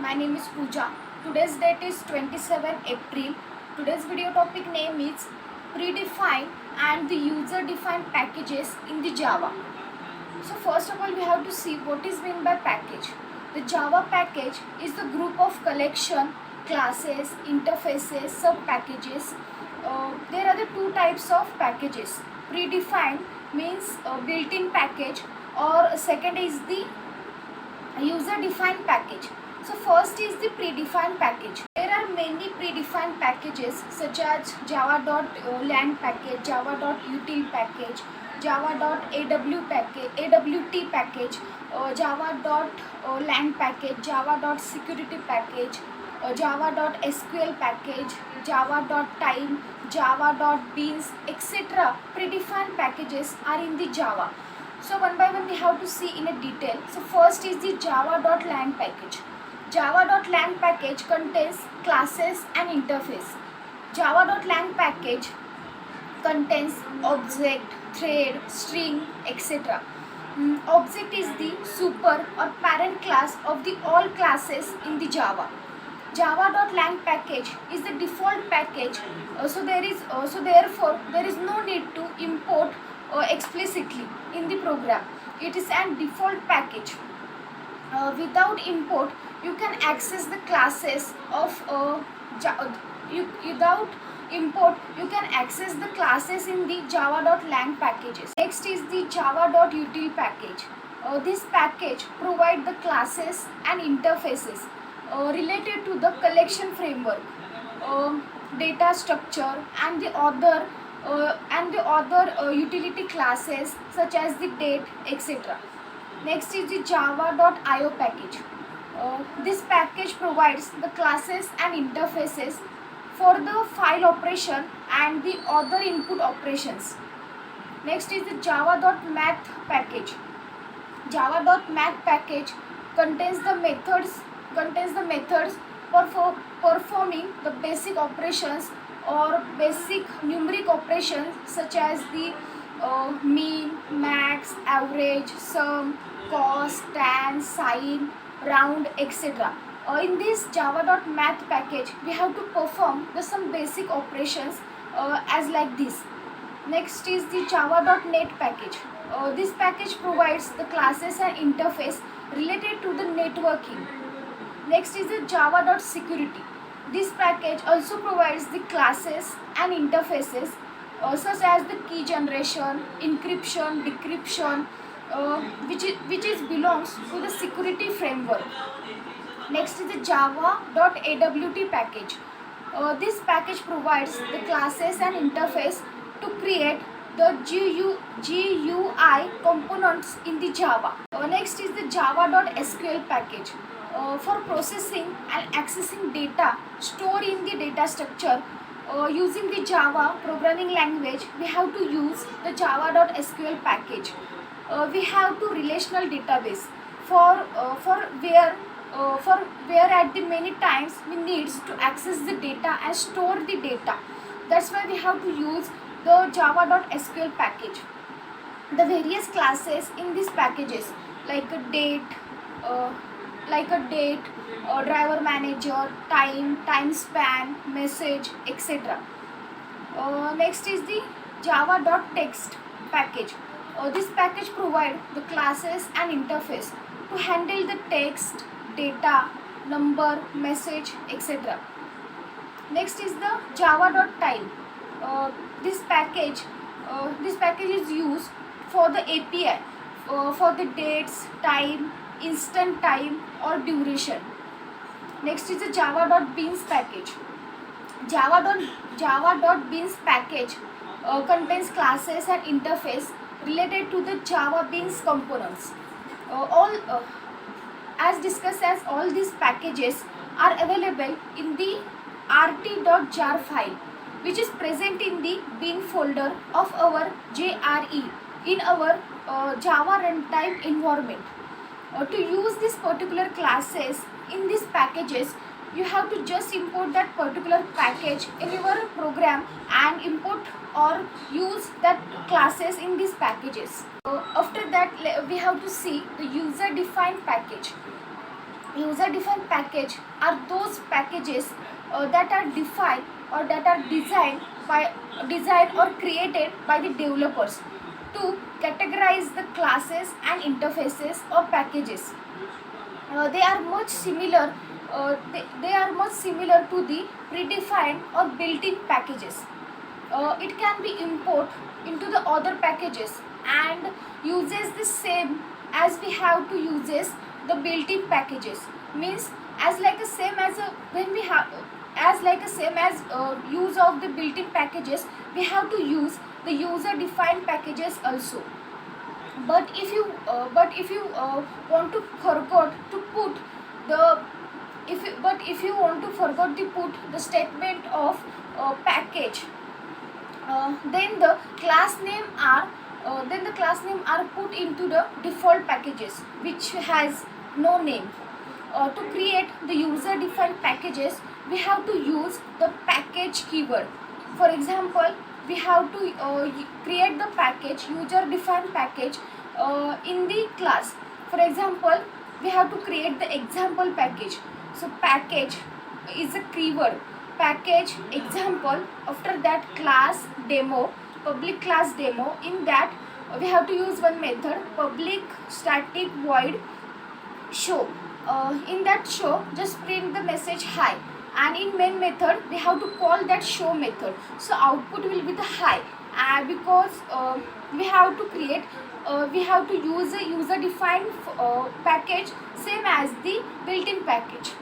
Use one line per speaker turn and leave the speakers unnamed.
My name is Pooja. Today's date is 27 April. Today's video topic name is predefined and the user defined packages in the Java. So first of all we have to see what is meant by package. The Java package is the group of collection, classes, interfaces, sub-packages. There are the two types of packages. Predefined means built-in package, or second is the user defined package. So first is the predefined package. There are many predefined packages such as java.lang package, java.util package, java.aw package, awt package, java.lang package, java.security package, java.sql package, java.time, java.beans, etc. Predefined packages are in the Java. So one by one we have to see in a detail. So first is the java.lang package. Java.lang package contains classes and interface. Java.lang package contains object, thread, string, etc. Object is the super or parent class of the all classes in the Java. Java.lang package is the default package, so therefore there is no need to import explicitly in the program. It is an default package. Without import you can access the classes of without import you can access the classes in the java.lang packages. Next is the java.util package. This package provide the classes and interfaces related to the collection framework, data structure and the other utility classes such as the date, etc. Next is the java.io package. This package provides the classes and interfaces for the file operation and the other input operations. Next is the java.math package. Java.math package contains the methods for performing the basic operations or basic numeric operations such as the mean, max, average, sum, cost, tan, sign, round, etc. In this java.math package we have to perform some basic operations as like this. Next is the java.net package. This package provides the classes and interface related to the networking. Next is the java.security. This package also provides the classes and interfaces such as the key generation, encryption, decryption, which is belongs to the security framework. Next is the java.awt package. This package provides the classes and interface to create the GUI components in the Java. Next is the java.sql package. For processing and accessing data stored in the data structure using the Java programming language, we have to use the java.sql package. We have to relational database for where at the many times we needs to access the data and store the data. That's why we have to use the java.sql package. The various classes in these packages like a date, driver manager, time span, message, etc. Next is the java.text package. This package provides the classes and interface to handle the text, data, number, message, etc. Next is the java.time. Uh, this package is used for the API for the dates, time, instant time or duration. Next is the java.beans package. Java.beans package contains classes and interface related to the Java Beans components. All as discussed, as all these packages are available in the rt.jar file, which is present in the bin folder of our JRE in our Java runtime environment. To use these particular classes in these packages, you have to just import that particular package in your program and import or use that classes in these packages. After that we have to see the user defined package. user defined package are those packages that are defined or that are designed or created by the developers to categorize the classes and interfaces of packages. They are much similar they are much similar to the predefined or built-in packages. It can be import into the other packages and uses the same as we have to uses the built-in packages, means as like a same as a when we have as like a same as use of the built-in packages, we have to use the user defined packages also. But if you want to forgot to put the if you want to forgot to put the statement of package, then the class name are put into the default packages which has no name. To create the user defined packages, we have to use the package keyword. For example, we have to create the package user defined package in the class. For example, we have to create the example package. So package is a keyword, package example, after that class demo, public class demo. In that we have to use one method, public static void show. In that show, just print the message hi, and in main method we have to call that show method, so output will be the hi. Because we have to create we have to use a user defined package same as the built-in package.